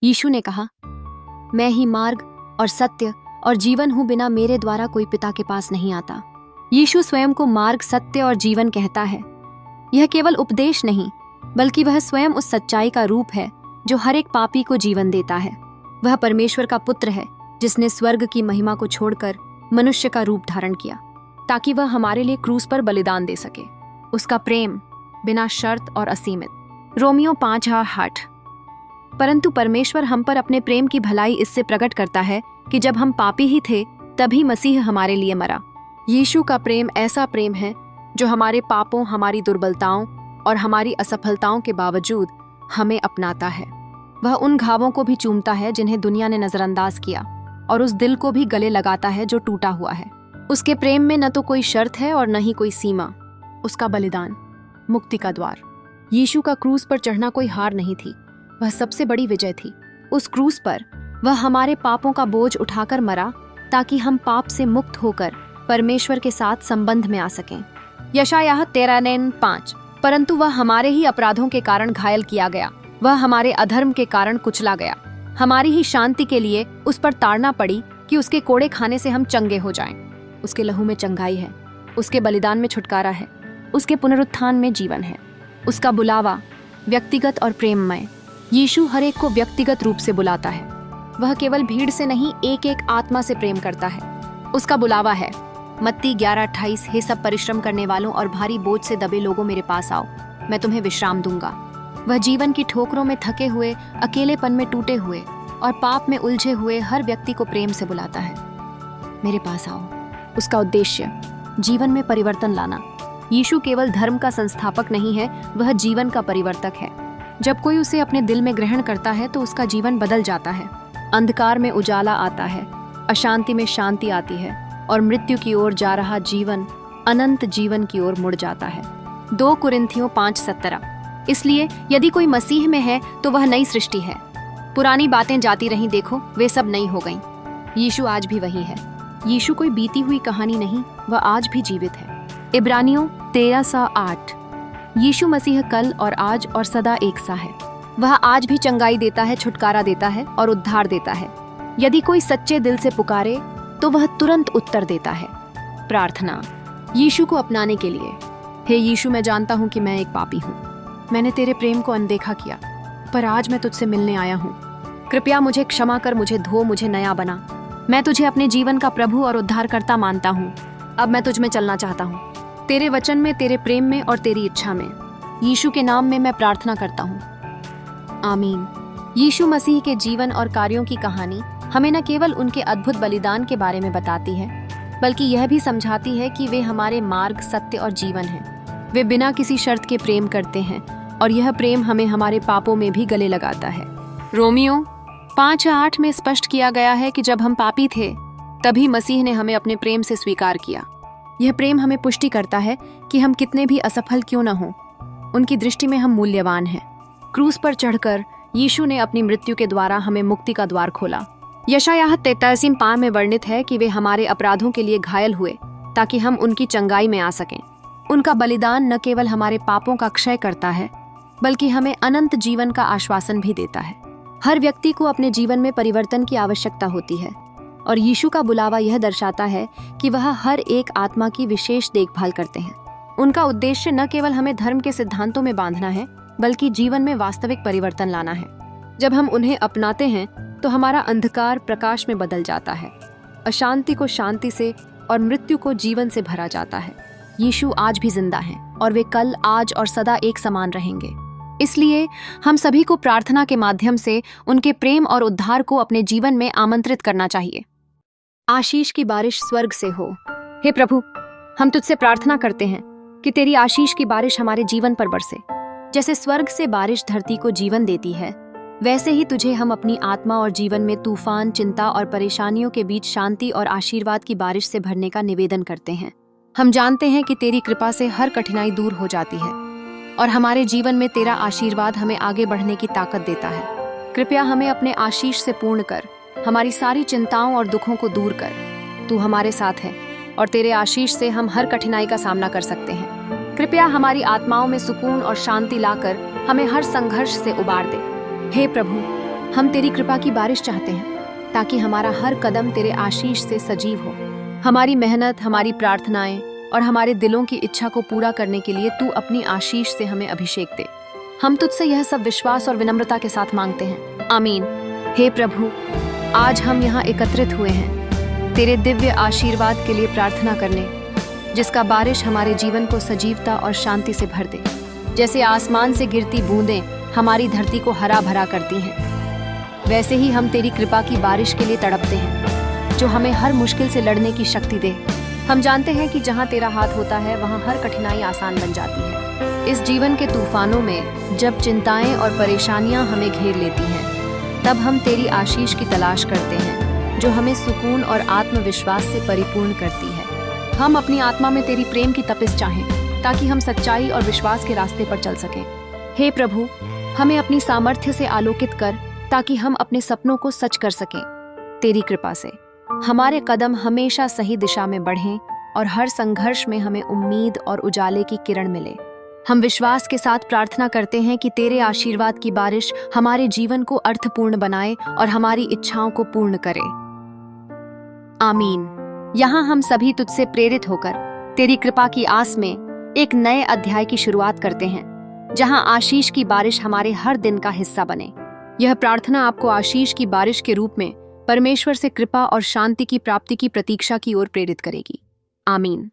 यीशु ने कहा, मैं ही मार्ग और सत्य और जीवन हूं, बिना मेरे द्वारा कोई पिता के पास नहीं आता। यीशु स्वयं को मार्ग, सत्य और जीवन कहता है। यह केवल उपदेश नहीं, बल्कि वह स्वयं उस सच्चाई का रूप है जो हर एक पापी को जीवन देता है। वह परमेश्वर का पुत्र है जिसने स्वर्ग की महिमा को छोड़कर मनुष्य का रूप धारण किया ताकि वह हमारे लिए क्रूस पर बलिदान दे सके। उसका प्रेम बिना शर्त और असीमित। रोमियो 5:8। परंतु परमेश्वर हम पर अपने प्रेम की भलाई इससे प्रकट करता है कि जब हम पापी ही थे तभी मसीह हमारे लिए मरा। यीशु का प्रेम ऐसा प्रेम है जो हमारे पापों, हमारी दुर्बलताओं और हमारी असफलताओं के बावजूद हमें अपनाता है। वह उन घावों को भी चूमता है जिन्हें दुनिया ने नजरअंदाज किया और उस दिल को भी गले लगाता है जो टूटा हुआ है। उसके प्रेम में न तो कोई शर्त है और न ही कोई सीमा। उसका बलिदान मुक्ति का द्वार। यीशु का क्रूस पर चढ़ना कोई हार नहीं थी, वह सबसे बड़ी विजय थी। उस क्रूस पर वह हमारे पापों का बोझ उठाकर मरा ताकि हम पाप से मुक्त होकर परमेश्वर के साथ संबंध में आ सकें। यशायाह 13:5। परंतु वह हमारे ही अपराधों के कारण घायल किया गया, वह हमारे अधर्म के कारण कुचला गया। हमारी ही शांति के लिए उस पर ताड़ना पड़ी कि उसके कोड़े खाने से हम चंगे हो जाएं। उसके लहू में चंगाई है, उसके बलिदान में छुटकारा है, उसके पुनरुत्थान में जीवन है। उसका बुलावा व्यक्तिगत और प्रेममय। यीशु हर एक को व्यक्तिगत रूप से बुलाता है। वह केवल भीड़ से नहीं, एक एक आत्मा से प्रेम करता है। उसका बुलावा है मत्ती 11:28। हे सब परिश्रम करने वालों और भारी बोझ से दबे लोगों, मेरे पास आओ, मैं तुम्हें विश्राम दूंगा। वह जीवन की ठोकरों में थके हुए, अकेलेपन में टूटे हुए और पाप में उलझे हुए हर व्यक्ति को प्रेम से बुलाता है, मेरे पास आओ। उसका उद्देश्य जीवन में परिवर्तन लाना। यीशु केवल धर्म का संस्थापक नहीं है, वह जीवन का परिवर्तक है। जब कोई उसे अपने दिल में ग्रहण करता है तो उसका जीवन बदल जाता है। अंधकार में उजाला आता है, अशांति में शांति आती है और मृत्यु की ओर जा रहा जीवन अनंत जीवन की ओर मुड़ जाता है। 2 कुरिन्थियों 5:17। इसलिए यदि कोई मसीह में है तो वह नई सृष्टि है। पुरानी बातें जाती रहीं, देखो वे सब नई हो गईं। यीशु आज भी वही है। यीशु कोई बीती हुई कहानी नहीं, वह आज भी जीवित है। इब्रानियों 13:8। यीशु मसीह कल और आज और सदा एक सा है। वह आज भी चंगाई देता है, छुटकारा देता है और उद्धार देता है। यदि कोई सच्चे दिल से पुकारे तो वह तुरंत उत्तर देता है। प्रार्थना यीशु को अपनाने के लिए। हे यीशु, मैं जानता हूँ कि मैं एक पापी हूँ। मैंने तेरे प्रेम को अनदेखा किया, पर आज मैं तुझसे मिलने आया हूँ। कृपया मुझे क्षमा कर, मुझे धो, मुझे नया बना। मैं तुझे अपने जीवन का प्रभु और उद्धारकर्ता मानता हूँ। अब मैं तुझ में चलना चाहता हूँ, तेरे वचन में, तेरे प्रेम में और तेरी इच्छा में। यीशु के नाम में मैं प्रार्थना करता हूँ, आमीन। यीशु मसीह के जीवन और कार्यों की कहानी हमें न केवल उनके अद्भुत बलिदान के बारे में बताती है, बल्कि यह भी समझाती है कि वे हमारे मार्ग, सत्य और जीवन हैं। वे बिना किसी शर्त के प्रेम करते हैं और यह प्रेम हमें हमारे पापों में भी गले लगाता है। रोमियो 5:8 में स्पष्ट किया गया है कि जब हम पापी थे तभी मसीह ने हमें अपने प्रेम से स्वीकार किया। यह प्रेम हमें पुष्टि करता है कि हम कितने भी असफल क्यों न हों, उनकी दृष्टि में हम मूल्यवान हैं। क्रूस पर चढ़कर यीशु ने अपनी मृत्यु के द्वारा हमें मुक्ति का द्वार खोला। यशायाह 43:5 में वर्णित है कि वे हमारे अपराधों के लिए घायल हुए ताकि हम उनकी चंगाई में आ सकें। उनका बलिदान न केवल हमारे पापों का क्षय करता है, बल्कि हमें अनंत जीवन का आश्वासन भी देता है। हर व्यक्ति को अपने जीवन में परिवर्तन की आवश्यकता होती है और यीशु का बुलावा यह दर्शाता है कि वह हर एक आत्मा की विशेष देखभाल करते हैं। उनका उद्देश्य न केवल हमें धर्म के सिद्धांतों में बांधना है, बल्कि जीवन में वास्तविक परिवर्तन लाना है। जब हम उन्हें अपनाते हैं तो हमारा अंधकार प्रकाश में बदल जाता है, अशांति को शांति से और मृत्यु को जीवन से भरा जाता है। यीशु आज भी जिंदा हैं और वे कल, आज और सदा एक समान रहेंगे। इसलिए हम सभी को प्रार्थना के माध्यम से उनके प्रेम और उद्धार को अपने जीवन में आमंत्रित करना चाहिए। आशीष की बारिश स्वर्ग से हो। हे प्रभु, हम तुझसे प्रार्थना करते हैं कि तेरी आशीष की बारिश हमारे जीवन पर बरसे। जैसे स्वर्ग से बारिश धरती को जीवन देती है, वैसे ही तुझे हम अपनी आत्मा और जीवन में तूफान, चिंता और परेशानियों के बीच शांति और आशीर्वाद की बारिश से भरने का निवेदन करते हैं। हम जानते हैं कि तेरी कृपा से हर कठिनाई दूर हो जाती है और हमारे जीवन में तेरा आशीर्वाद हमें आगे बढ़ने की ताकत देता है। कृपया हमें अपने आशीष से पूर्ण कर, हमारी सारी चिंताओं और दुखों को दूर कर। तू हमारे साथ है और तेरे आशीष से हम हर कठिनाई का सामना कर सकते हैं। कृपया हमारी आत्माओं में सुकून और शांति लाकर हमें हर संघर्ष से उबार दे। हे प्रभु, हम तेरी कृपा की बारिश चाहते हैं ताकि हमारा हर कदम तेरे आशीष से सजीव हो। हमारी मेहनत, हमारी प्रार्थनाएं और हमारे दिलों की इच्छा को पूरा करने के लिए तू अपनी आशीष से हमें अभिषेक दे। हम तुझसे यह सब विश्वास और विनम्रता के साथ मांगते हैं, आमीन। हे प्रभु, आज हम यहाँ एकत्रित हुए हैं तेरे दिव्य आशीर्वाद के लिए प्रार्थना करने, जिसका बारिश हमारे जीवन को सजीवता और शांति से भर दे। जैसे आसमान से गिरती बूंदें हमारी धरती को हरा भरा करती हैं, वैसे ही हम तेरी कृपा की बारिश के लिए तड़पते हैं, जो हमें हर मुश्किल से लड़ने की शक्ति दे। हम जानते हैं कि जहाँ तेरा हाथ होता है वहाँ हर कठिनाई आसान बन जाती है। इस जीवन के तूफानों में जब चिंताएं और परेशानियां हमें घेर लेती हैं, तब हम तेरी आशीष की तलाश करते हैं, जो हमें सुकून और आत्मविश्वास से परिपूर्ण करती है। हम अपनी आत्मा में तेरी प्रेम की तपिश चाहें, ताकि हम सच्चाई और विश्वास के रास्ते पर चल सकें। हे प्रभु, हमें अपनी सामर्थ्य से आलोकित कर, ताकि हम अपने सपनों को सच कर सकें। तेरी कृपा से हमारे कदम हमेशा सही दिशा में बढ़ें और हर संघर्ष में हमें उम्मीद और उजाले की किरण मिले। हम विश्वास के साथ प्रार्थना करते हैं कि तेरे आशीर्वाद की बारिश हमारे जीवन को अर्थपूर्ण बनाए और हमारी इच्छाओं को पूर्ण करे, आमीन। यहाँ हम सभी तुझसे प्रेरित होकर तेरी कृपा की आस में एक नए अध्याय की शुरुआत करते हैं, जहाँ आशीष की बारिश हमारे हर दिन का हिस्सा बने। यह प्रार्थना आपको आशीष की बारिश के रूप में परमेश्वर से कृपा और शांति की प्राप्ति की प्रतीक्षा की ओर प्रेरित करेगी, आमीन।